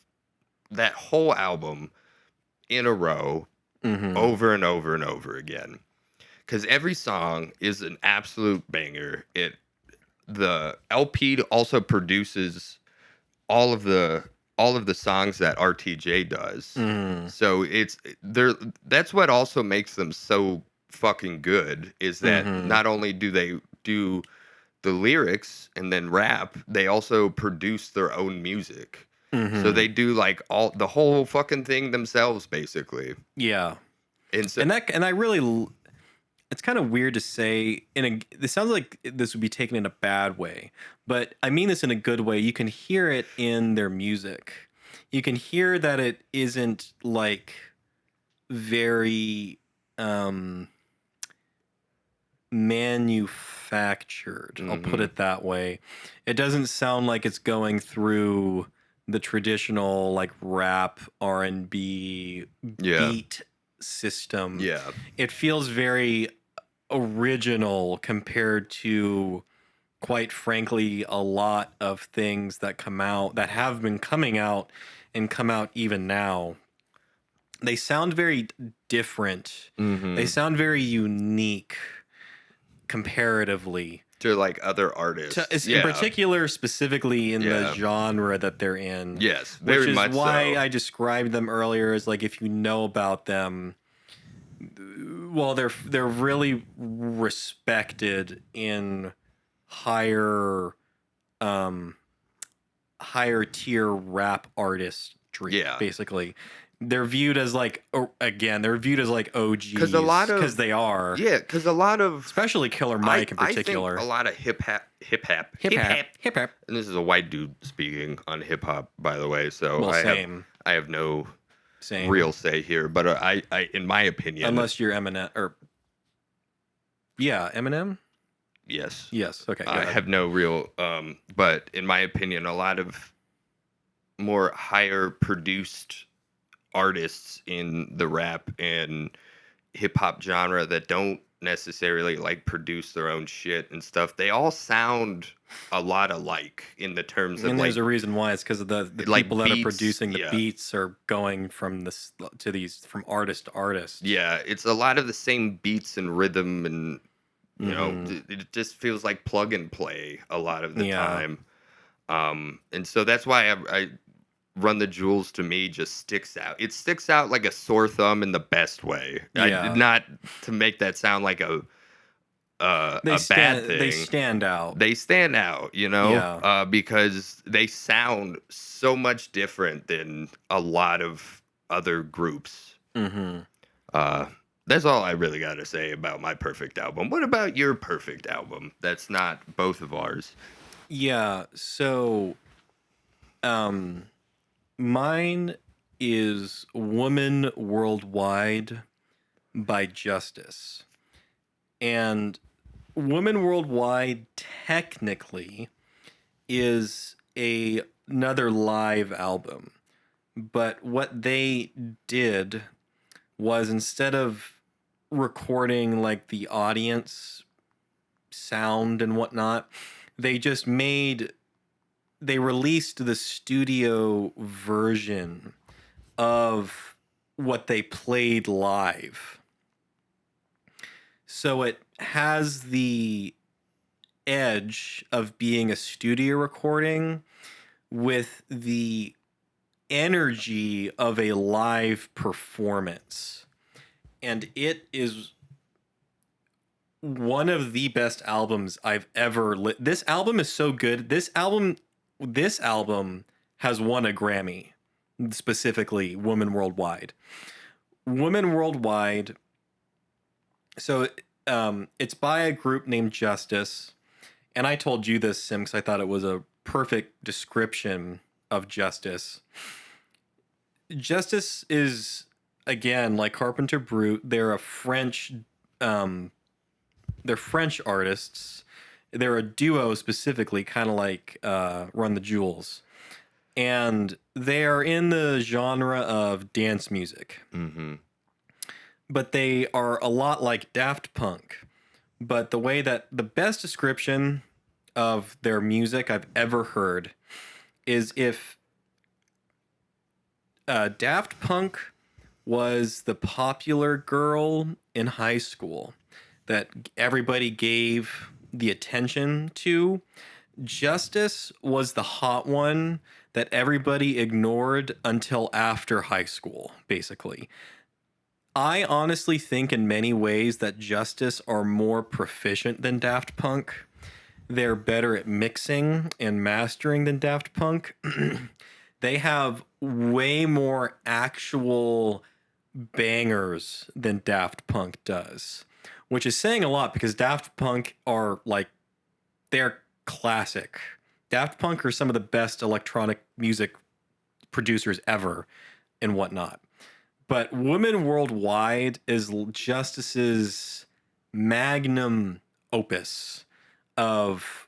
that whole album in a row over and over and over again. Because every song is an absolute banger. The LP also produces all of the songs that RTJ does. So that's what also makes them so fucking good, is that not only do they do the lyrics and then rap, they also produce their own music. So they do like the whole fucking thing themselves, basically. Yeah. And I really, it's kind of weird to say this sounds like this would be taken in a bad way, but I mean this in a good way. You can hear it in their music. You can hear that it isn't like very manufactured. I'll put it that way. It doesn't sound like it's going through the traditional like rap R&B beat system. Yeah. It feels very original compared to, quite frankly, a lot of things that have been coming out and come out even now. They sound very different. They sound very unique comparatively to like other artists. In particular, specifically in the genre that they're in. Yes, very which is much why so. I described them earlier as like, if you know about them, well, they're really respected in higher tier rap artistry, basically. they're viewed as like they're viewed as like OGs because they are. Yeah, because a lot of, especially Killer Mike in particular. I think a lot of hip hop, and this is a white dude speaking on hip hop, by the way. So I have no real say here, but I in my opinion, unless you're Eminem Eminem. Yes. Okay. I have no real, but in my opinion, a lot of more higher produced artists in the rap and hip hop genre that don't necessarily like produce their own shit and stuff, they all sound a lot alike in the terms of, and there's a reason why. It's because of the like people beats, that are producing the beats are going from from artist to artist. Yeah, it's a lot of the same beats and rhythm, and you know, it just feels like plug and play a lot of the time. And so that's why I Run the Jewels to me just sticks out. It sticks out like a sore thumb in the best way. Yeah. Not to make that sound like a bad thing. They stand out. They stand out, you know, yeah. Because they sound so much different than a lot of other groups. That's all I really got to say about my perfect album. What about your perfect album? That's not both of ours. Yeah. So, mine is Woman Worldwide by Justice. And Woman Worldwide technically is another live album. But what they did was, instead of recording like the audience sound and whatnot, they released the studio version of what they played live. So it has the edge of being a studio recording with the energy of a live performance. And it is one of the best albums I've ever This album is so good. This album has won a Grammy, specifically Woman Worldwide. Woman Worldwide. So it's by a group named Justice. And I told you this, Sim, because I thought it was a perfect description of Justice. Justice is, again, like Carpenter Brut. They're French artists. They're a duo specifically, kind of like Run the Jewels. And they are in the genre of dance music. But they are a lot like Daft Punk. But the best description of their music I've ever heard is if Daft Punk was the popular girl in high school that everybody gave the attention to, Justice was the hot one that everybody ignored until after high school, basically. I honestly think in many ways that Justice are more proficient than Daft Punk. They're better at mixing and mastering than Daft Punk. They have way more actual bangers than Daft Punk does, which is saying a lot because Daft Punk are they're classic. Daft Punk are some of the best electronic music producers ever and whatnot. But Women Worldwide is Justice's magnum opus of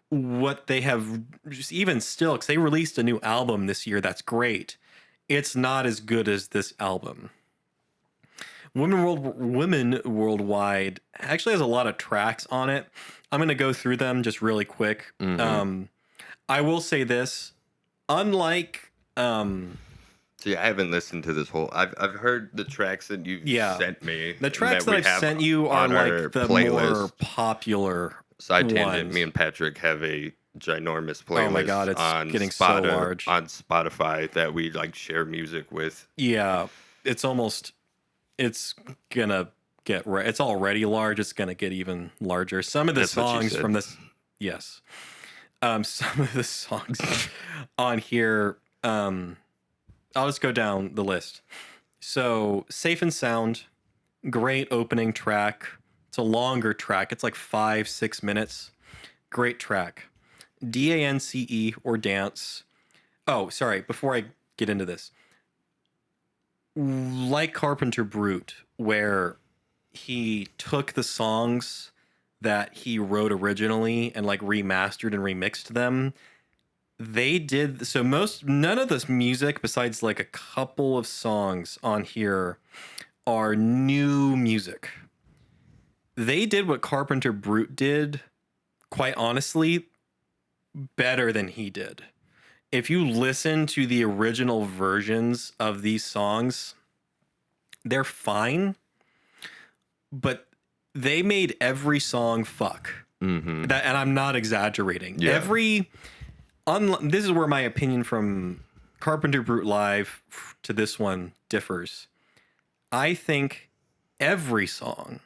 what they have, just even still, because they released a new album this year that's great. It's not as good as this album. Women Worldwide actually has a lot of tracks on it. I'm going to go through them just really quick. I will say this. Unlike... See, I haven't listened to this whole... I've heard the tracks that you've sent me. The tracks that I've sent you are like the more popular Side tangent, me and Patrick have a ginormous playlist. Oh my God, it's getting so large. On Spotify that we share music with. Yeah, it's gonna get... It's already large. It's gonna get even larger. Some of the songs from this... Yes. Some of the songs on here... I'll just go down the list. So Safe and Sound, great opening track. It's a longer track. It's like 5-6 minutes. Great track. DANCE or Dance. Oh, sorry. Before I get into this, like Carpenter Brut, where he took the songs that he wrote originally and like remastered and remixed them. They did so none of this music besides like a couple of songs on here are new music. They did what Carpenter Brut did, quite honestly, better than he did. If you listen to the original versions of these songs, they're fine, but they made every song fuck. Mm-hmm. And I'm not exaggerating. Yeah. This is where my opinion from Carpenter Brut Live to this one differs. I think every song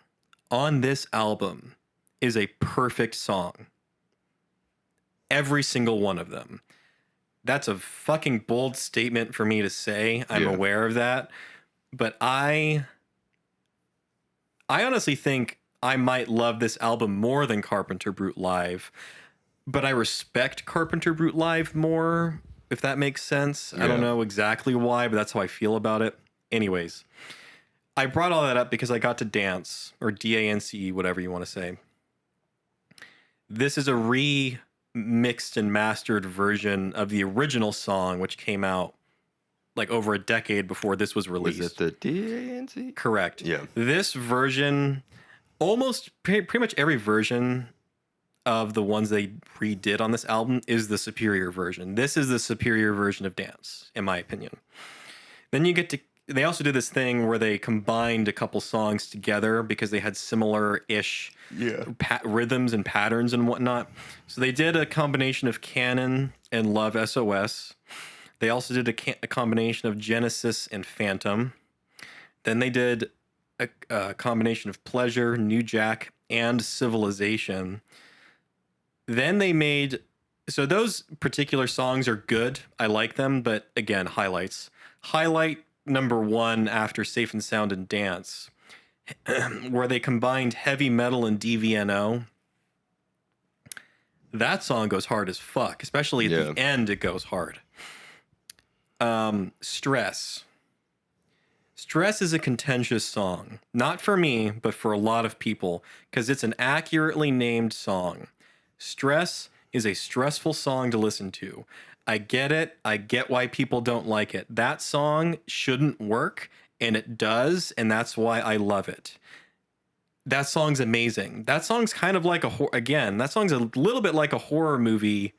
on this album is a perfect song. Every single one of them. That's a fucking bold statement for me to say. I'm aware of that. But I honestly think I might love this album more than Carpenter Brut Live. But I respect Carpenter Brut Live more, if that makes sense. Yeah. I don't know exactly why, but that's how I feel about it. Anyways, I brought all that up because I got to Dance, or DANCE, whatever you want to say. This is a remixed and mastered version of the original song, which came out like over a decade before this was released. Was it the DANCE? Correct. Yeah. This version, almost pretty much every version of the ones they redid on this album is the superior version. This is the superior version of Dance, in my opinion. Then they also did this thing where they combined a couple songs together because they had similar-ish rhythms and patterns and whatnot. So they did a combination of Canon and Love SOS. They also did a combination of Genesis and Phantom. Then they did a combination of Pleasure, New Jack, and Civilization. Then they made... So those particular songs are good. I like them, but again, highlights. Highlight number 1 after Safe and Sound and Dance, where they combined heavy metal and DVNO. That song goes hard as fuck. Especially at the end, it goes hard. Stress. Stress is a contentious song. Not for me, but for a lot of people, because it's an accurately named song. Stress is a stressful song to listen to. I get it. I get why people don't like it. That song shouldn't work, and it does, and that's why I love it. That song's amazing. That song's kind of like that song's a little bit like a horror movie,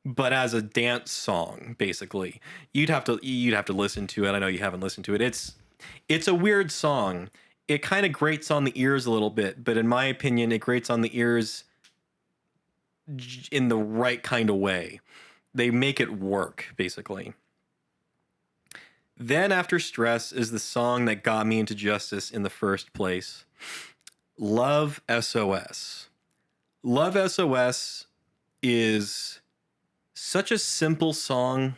but as a dance song, basically. You'd have to listen to it. I know you haven't listened to it. It's a weird song. It kind of grates on the ears a little bit, but in my opinion, it grates on the ears in the right kind of way. They make it work, basically. Then after Stress is the song that got me into Justice in the first place. Love SOS. Love SOS is such a simple song,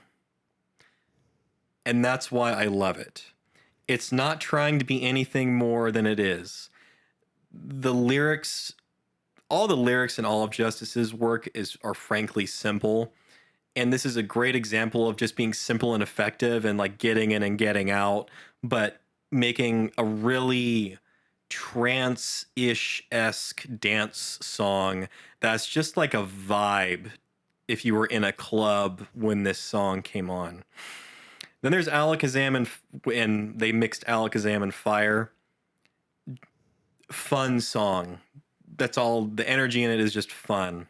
and that's why I love it. It's not trying to be anything more than it is. All the lyrics in all of Justice's work are frankly simple. And this is a great example of just being simple and effective and like getting in and getting out, but making a really trance-ish-esque dance song that's just like a vibe if you were in a club when this song came on. Then there's Alakazam and they mixed Alakazam and Fire. Fun song. That's all. The energy in it is just fun.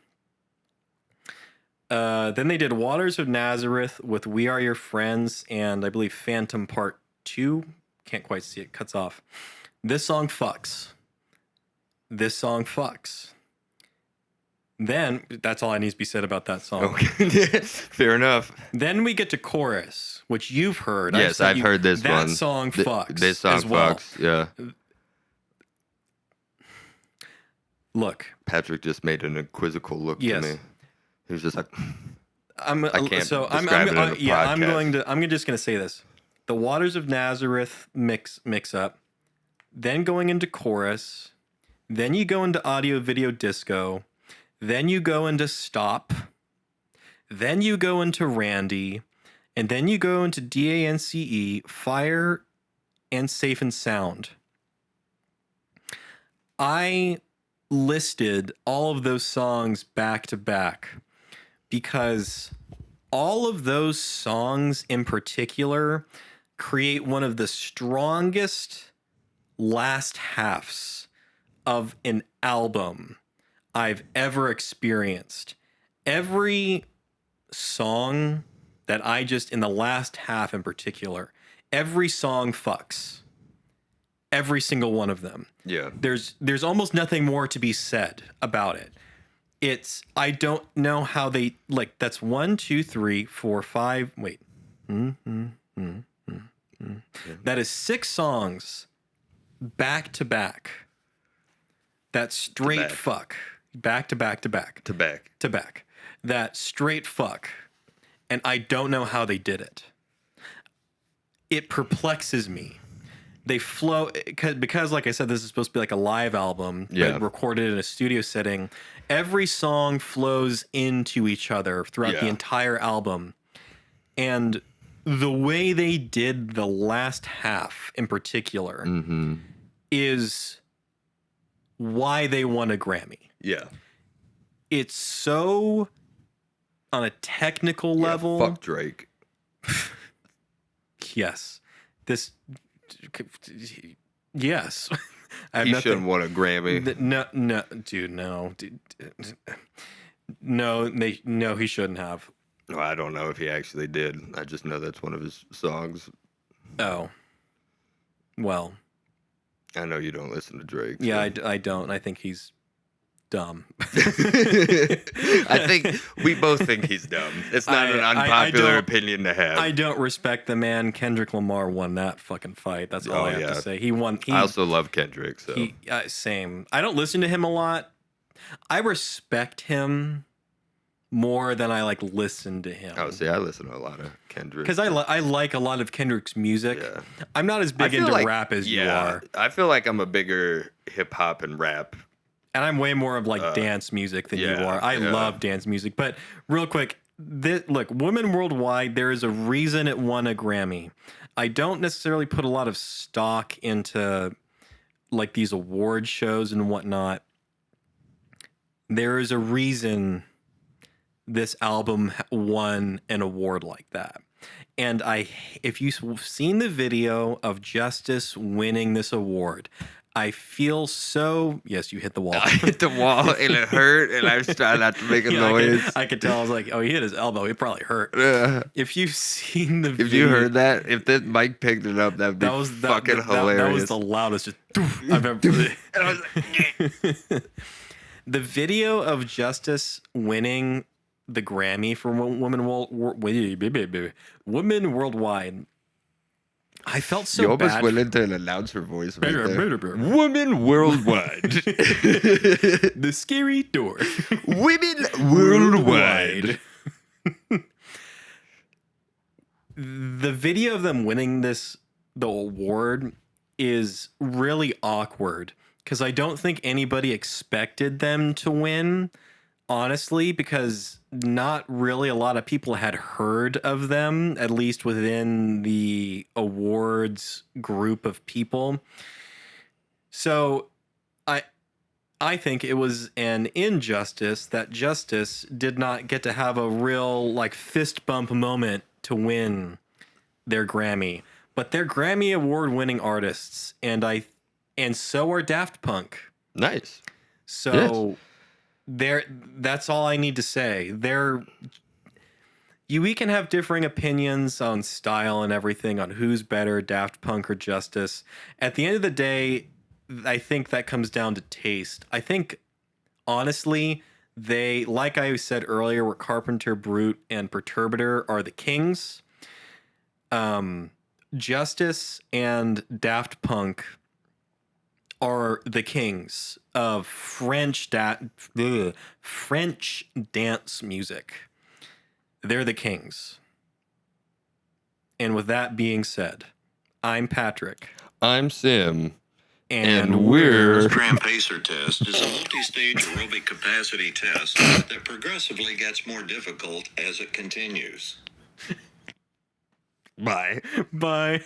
Then they did Waters of Nazareth with We Are Your Friends and I believe Phantom Part 2. Can't quite see it. Cuts off. This song fucks. Then, that's all that needs to be said about that song. Okay. Fair enough. Then we get to Chorus, which you've heard. Yes, I've heard this one. That song fucks. This song as well. Fucks, yeah. Look. Patrick just made an quizzical look to me. He was just like... I can't describe it on a podcast. I'm just gonna say this: the Waters of Nazareth mix up, then going into chorus, then you go into audio video disco, then you go into stop, then you go into Randy, and then you go into DANCE, Fire, and Safe and Sound. I listed all of those songs back to back because all of those songs in particular create one of the strongest last halves of an album I've ever experienced. Every song that in the last half in particular, every song fucks. Every single one of them. Yeah. There's almost nothing more to be said about it. I don't know how they, like, that's 1, 2, 3, 4, 5. Wait. That is 6 songs back to back. That straight fuck. Back to back to back. To back. To back. That straight fuck. And I don't know how they did it. It perplexes me. They flow because, like I said, this is supposed to be like a live album, but recorded in a studio setting. Every song flows into each other throughout the entire album, and the way they did the last half in particular is why they won a Grammy. Yeah, it's so on a technical level. Fuck Drake. Yes, this. Yes. He shouldn't want a Grammy. No, dude, no. No, he shouldn't have. Well, I don't know if he actually did. I just know that's one of his songs. Oh. Well. I know you don't listen to Drake. So. Yeah, I don't. I think he's dumb. I think we both think he's dumb. It's not an unpopular opinion to have. I don't respect the man. Kendrick Lamar won that fucking fight. That's all I have to say. He won. I also love Kendrick. So same. I don't listen to him a lot. I respect him more than I listen to him. Oh, see, I listen to a lot of Kendrick because I like a lot of Kendrick's music. Yeah. I'm not as big into rap as you are. I feel like I'm a bigger hip hop and rap. And I'm way more of dance music than you are. I love dance music. But real quick, look, Women Worldwide, there is a reason it won a Grammy. I don't necessarily put a lot of stock into these award shows and whatnot. There is a reason this album won an award like that. And if you've seen the video of Justice winning this award, I feel so. Yes, you hit the wall. I hit the wall and it hurt, and I was trying not to make a noise. I could tell. I was like, "Oh, he hit his elbow. It probably hurt." If you've seen the video, if you heard that, if the mic picked it up, that'd be fucking hilarious. That was the loudest I've ever. And I was like, the video of Justice winning the Grammy for Women Worldwide. I felt so bad. You almost went into an announcer voice right there. Women Worldwide. The scary door. Women Worldwide. The video of them winning the award is really awkward because I don't think anybody expected them to win, honestly, because not really a lot of people had heard of them, at least within the awards group of people. So I think it was an injustice that Justice did not get to have a real fist bump moment to win their Grammy. But they're Grammy award winning artists, and so are Daft Punk. Nice. So that's all I need to say. We can have differing opinions on style and everything, on who's better, Daft Punk or Justice. At the end of the day, I think that comes down to taste. I think, honestly, they, like I said earlier, where Carpenter Brut and Perturbator are the kings. Justice and Daft Punk are the kings of French dance music. They're the kings. And with that being said, I'm Patrick. I'm Sim. And we're... Gram Pacer test is a multi-stage aerobic capacity test that progressively gets more difficult as it continues. Bye. Bye.